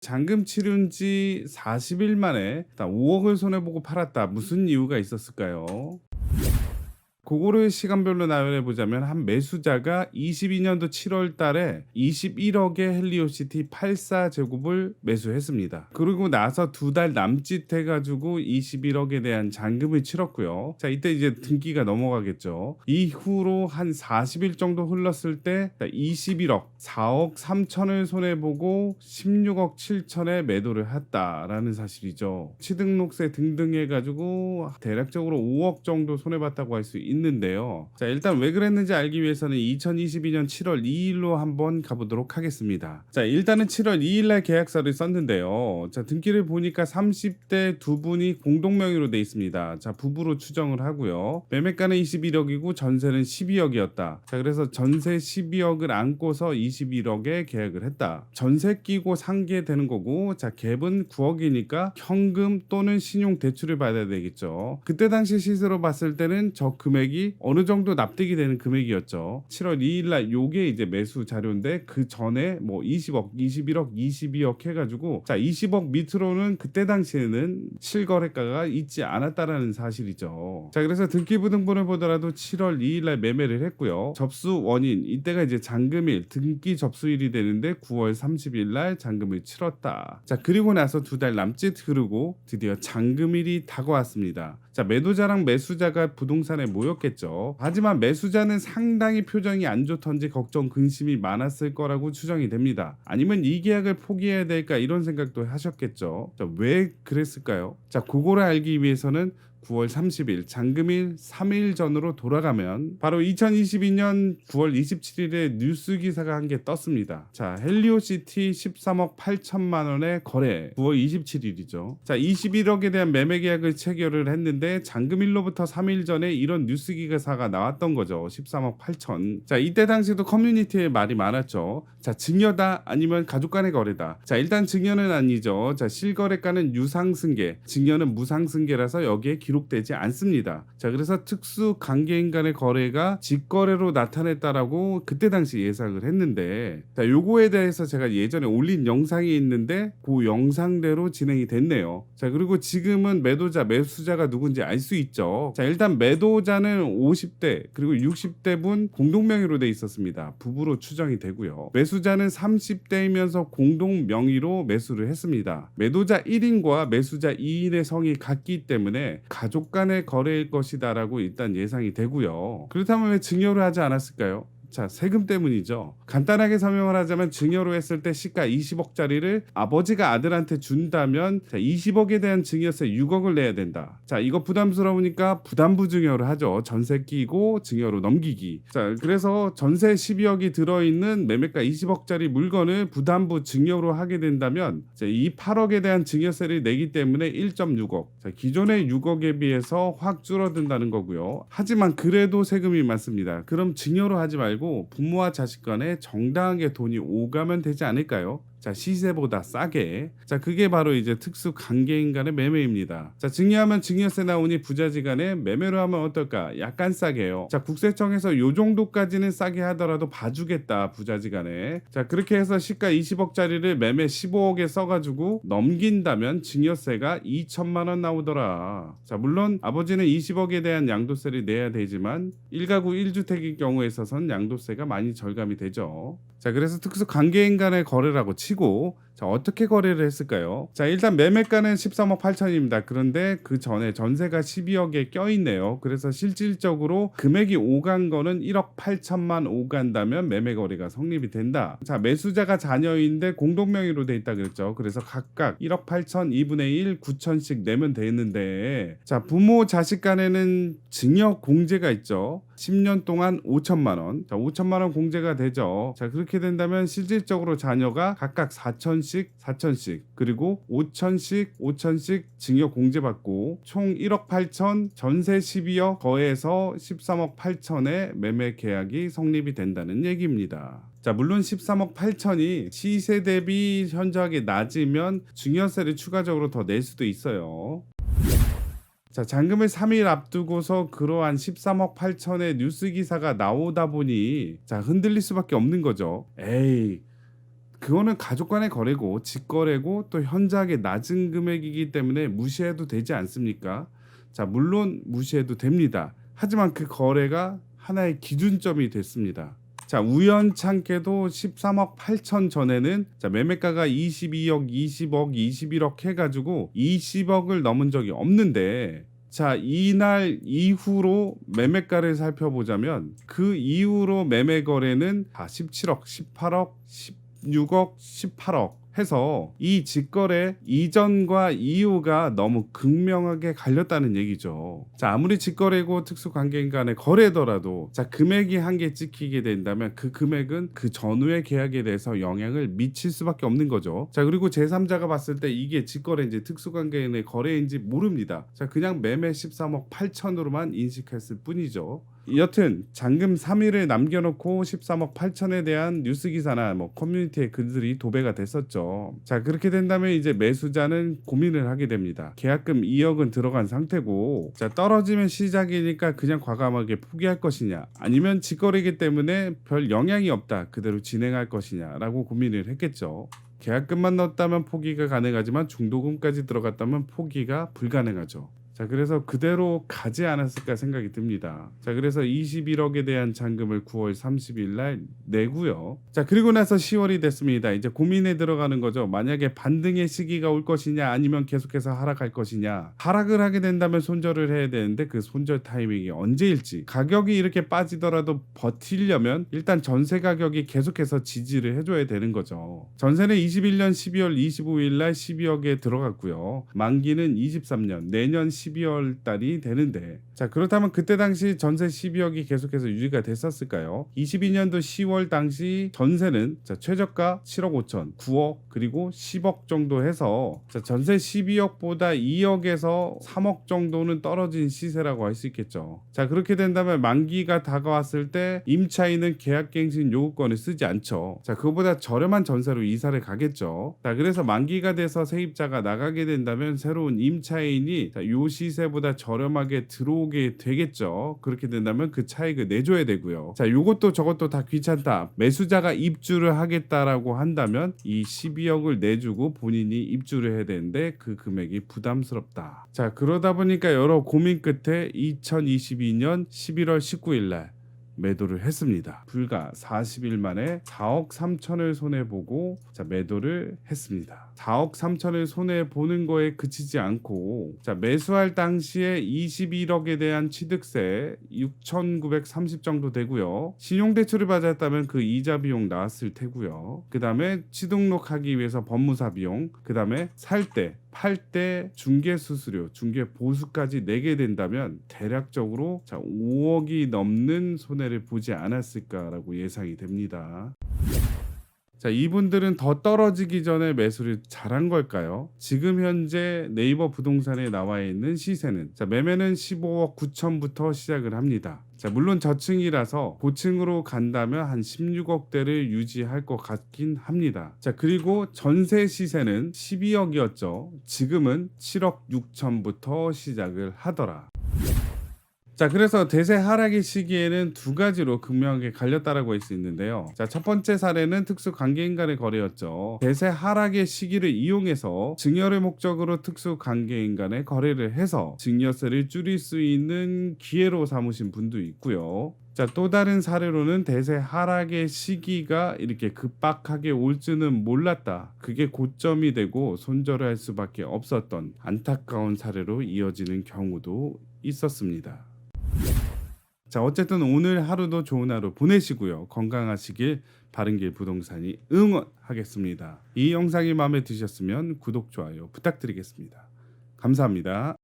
잔금 치른 지 40일 만에 5억을 손해보고 팔았다. 무슨 이유가 있었을까요? 그거를 시간별로 나열해 보자면 한 매수자가 22년도 7월 달에 21억의 헬리오시티 84제곱을 매수했습니다. 그리고 나서 2달 남짓 해가지고 21억에 대한 잔금을 치렀고요. 자, 이때 이제 등기가 넘어가겠죠. 이후로 한 40일 정도 흘렀을 때 21억, 4억 3천을 손해보고 16억 7천에 매도를 했다라는 사실이죠. 취등록세 등등 해가지고 대략적으로 5억 정도 손해봤다고 할 수 있는데요. 자, 일단 왜 그랬는지 알기 위해서는 2022년 7월 2일로 한번 가보도록 하겠습니다. 자, 일단은 7월 2일날 계약서를 썼는데요. 자, 등기를 보니까 30대 두 분이 공동 명의로 돼 있습니다. 자, 부부로 추정을 하고요. 매매가는 21억이고 전세는 12억이었다. 자, 그래서 전세 12억을 안고서 21억에 계약을 했다. 전세 끼고 상계 되는 거고, 자, 갭은 9억이니까 현금 또는 신용 대출을 받아야 되겠죠. 그때 당시 시세로 봤을 때는 저 금액이 어느 정도 납득이 되는 금액이었죠. 7월 2일날 요게 이제 매수 자료인데 그 전에 뭐 20억, 21억, 22억 해가지고 자 20억 밑으로는 그때 당시에는 실거래가가 있지 않았다라는 사실이죠. 자, 그래서 등기부등본을 보더라도 7월 2일날 매매를 했고요. 접수 원인 이때가 이제 잔금일 등기 접수일이 되는데 9월 30일날 잔금을 치렀다. 자, 그리고 나서 2달 남짓 흐르고 드디어 잔금일이 다가왔습니다. 자, 매도자랑 매수자가 부동산에 모였겠죠. 하지만 매수자는 상당히 표정이 안 좋던지 걱정 근심이 많았을 거라고 추정이 됩니다. 아니면 이 계약을 포기해야 될까 이런 생각도 하셨겠죠. 자, 왜 그랬을까요? 자, 그거를 알기 위해서는 9월 30일 잔금일 3일 전으로 돌아가면 바로 2022년 9월 27일에 뉴스 기사가 한 개 떴습니다. 자, 헬리오시티 13억 8천만 원의 거래 9월 27일이죠. 자, 21억에 대한 매매 계약을 체결을 했는데 잔금일로부터 3일 전에 이런 뉴스 기사가 나왔던 거죠. 13억 8천. 자, 이때 당시도 커뮤니티에 말이 많았죠. 자, 증여다 아니면 가족 간의 거래다. 자, 일단 증여는 아니죠. 자, 실거래가는 유상승계, 증여는 무상승계라서 여기에 기록되지 않습니다. 자, 그래서 특수 관계인 간의 거래가 직거래로 나타냈다라고 그때 당시 예상을 했는데, 자, 요거에 대해서 제가 예전에 올린 영상이 있는데 그 영상대로 진행이 됐네요. 자, 그리고 지금은 매도자, 매수자가 누군지 알 수 있죠. 자, 일단 매도자는 50대 그리고 60대 분 공동 명의로 돼 있었습니다. 부부로 추정이 되고요. 매수자는 30대이면서 공동 명의로 매수를 했습니다. 매도자 1인과 매수자 2인의 성이 같기 때문에 가족 간의 거래일 것이다라고 일단 예상이 되고요. 그렇다면 왜 증여를 하지 않았을까요? 자, 세금 때문이죠. 간단하게 설명을 하자면 증여로 했을 때 시가 20억짜리를 아버지가 아들한테 준다면 자, 20억에 대한 증여세 6억을 내야 된다. 자, 이거 부담스러우니까 부담부 증여를 하죠. 전세 끼고 증여로 넘기기. 자, 그래서 전세 12억이 들어있는 매매가 20억짜리 물건을 부담부 증여로 하게 된다면 자, 이 8억에 대한 증여세를 내기 때문에 1.6억. 자, 기존의 6억에 비해서 확 줄어든다는 거고요. 하지만 그래도 세금이 많습니다. 그럼 증여로 하지 말고 부모와 자식 간에 정당하게 돈이 오가면 되지 않을까요? 자, 시세보다 싸게. 자, 그게 바로 이제 특수 관계인 간의 매매입니다. 자, 증여하면 증여세 나오니 부자지간에 매매로 하면 어떨까? 약간 싸게요. 자, 국세청에서 요 정도까지는 싸게 하더라도 봐주겠다, 부자지간에. 자, 그렇게 해서 시가 20억짜리를 매매 15억에 써가지고 넘긴다면 증여세가 2천만 원 나오더라. 자, 물론 아버지는 20억에 대한 양도세를 내야 되지만 1가구 1주택의 경우에 있어서는 양도세가 많이 절감이 되죠. 자, 그래서 특수 관계인 간의 거래라고 치고 자, 어떻게 거래를 했을까요? 자, 일단 매매가는 13억 8천입니다. 그런데 그 전에 전세가 12억에 껴있네요. 그래서 실질적으로 금액이 오간 거는 1억 8천만 오간다면 매매 거래가 성립이 된다. 자, 매수자가 자녀인데 공동 명의로 돼 있다 그랬죠. 그래서 각각 1억 8천 2분의 1 9천씩 내면 되는데 자, 부모 자식 간에는 증여 공제가 있죠. 10년 동안 5천만 원. 자, 5천만 원 공제가 되죠. 자, 그렇게 된다면 실질적으로 자녀가 각각 4천씩 그리고 5천씩 증여 공제받고 총 1억 8천 전세 12억 더해서 13억 8천의 매매 계약이 성립이 된다는 얘기입니다. 자, 물론 13억 8천이 시세 대비 현저하게 낮으면 증여세를 추가적으로 더 낼 수도 있어요. 자, 잔금을 3일 앞두고서 그러한 13억 8천의 뉴스 기사가 나오다 보니 자, 흔들릴 수밖에 없는 거죠. 에이, 그거는 가족 간의 거래고 직거래고 또 현저하게 낮은 금액이기 때문에 무시해도 되지 않습니까? 자, 물론 무시해도 됩니다. 하지만 그 거래가 하나의 기준점이 됐습니다. 자, 우연찮게도 13억 8천 전에는 자, 매매가가 22억, 20억, 21억 해가지고 20억을 넘은 적이 없는데, 자, 이날 이후로 매매가를 살펴보자면 그 이후로 매매 거래는 다 17억, 18억, 16억, 18억 해서 이 직거래 이전과 이후가 너무 극명하게 갈렸다는 얘기죠. 자, 아무리 직거래고 특수관계인 간의 거래더라도 자, 금액이 한 개 찍히게 된다면 그 금액은 그 전후의 계약에 대해서 영향을 미칠 수밖에 없는 거죠. 자, 그리고 제3자가 봤을 때 이게 직거래인지 특수관계인의 거래인지 모릅니다. 자, 그냥 매매 13억 8천으로만 인식했을 뿐이죠. 여튼 잔금 3일을 남겨놓고 13억 8천에 대한 뉴스 기사나 뭐 커뮤니티에 글들이 도배가 됐었죠. 자, 그렇게 된다면 이제 매수자는 고민을 하게 됩니다. 계약금 2억은 들어간 상태고, 자, 떨어지면 시작이니까 그냥 과감하게 포기할 것이냐, 아니면 직거래이기 때문에 별 영향이 없다 그대로 진행할 것이냐라고 고민을 했겠죠. 계약금만 넣었다면 포기가 가능하지만 중도금까지 들어갔다면 포기가 불가능하죠. 자, 그래서 그대로 가지 않았을까 생각이 듭니다. 자, 그래서 21억에 대한 잔금을 9월 30일 날 내고요. 자, 그리고 나서 10월이 됐습니다. 이제 고민에 들어가는 거죠. 만약에 반등의 시기가 올 것이냐, 아니면 계속해서 하락할 것이냐. 하락을 하게 된다면 손절을 해야 되는데 그 손절 타이밍이 언제일지, 가격이 이렇게 빠지더라도 버티려면 일단 전세 가격이 계속해서 지지를 해줘야 되는 거죠. 전세는 21년 12월 25일 날 12억에 들어갔고요. 만기는 23년 내년 12월 달이 되는데, 자, 그렇다면 그때 당시 전세 12억이 계속해서 유지가 됐었을까요? 22년도 10월 당시 전세는 자, 최저가 7억 5천, 9억 그리고 10억 정도 해서 자, 전세 12억보다 2억에서 3억 정도는 떨어진 시세라고 할 수 있겠죠. 자, 그렇게 된다면 만기가 다가왔을 때 임차인은 계약갱신 요구권을 쓰지 않죠. 자, 그거보다 저렴한 전세로 이사를 가겠죠. 자, 그래서 만기가 돼서 세입자가 나가게 된다면 새로운 임차인이 자, 요 시세보다 저렴하게 들어오게 되겠죠. 그렇게 된다면 그 차익을 내줘야 되고요. 자, 요것도 저것도 다 귀찮다, 매수자가 입주를 하겠다라고 한다면 이 12억을 내주고 본인이 입주를 해야 되는데 그 금액이 부담스럽다. 자, 그러다 보니까 여러 고민 끝에 2022년 11월 19일 날 매도를 했습니다. 불과 40일 만에 4억 3천을 손해보고 자, 매도를 했습니다. 4억 3천을 손해보는 거에 그치지 않고 자, 매수할 당시에 21억에 대한 취득세 6,930 정도 되고요. 신용대출을 받았다면 그 이자 비용 나왔을 테고요. 그 다음에 취등록하기 위해서 법무사 비용, 그 다음에 살 때 팔 때 중개 수수료, 중개 보수까지 내게 된다면 대략적으로 자, 5억이 넘는 손해를 보지 않았을까라고 예상이 됩니다. 자, 이분들은 더 떨어지기 전에 매수를 잘한 걸까요? 지금 현재 네이버 부동산에 나와 있는 시세는 자, 매매는 15억 9천부터 시작을 합니다. 자, 물론 저층이라서 고층으로 간다면 한 16억대를 유지할 것 같긴 합니다. 자, 그리고 전세 시세는 12억이었죠. 지금은 7억 6천부터 시작을 하더라. 자, 그래서 대세 하락의 시기에는 두 가지로 극명하게 갈렸다라고 할 수 있는데요. 자, 첫 번째 사례는 특수 관계인 간의 거래였죠. 대세 하락의 시기를 이용해서 증여를 목적으로 특수 관계인 간의 거래를 해서 증여세를 줄일 수 있는 기회로 삼으신 분도 있고요. 자, 또 다른 사례로는 대세 하락의 시기가 이렇게 급박하게 올 줄은 몰랐다, 그게 고점이 되고 손절을 할 수밖에 없었던 안타까운 사례로 이어지는 경우도 있었습니다. 자, 어쨌든 오늘 하루도 좋은 하루 보내시고요. 건강하시길 바른길 부동산이 응원하겠습니다. 이 영상이 마음에 드셨으면 구독, 좋아요 부탁드리겠습니다. 감사합니다.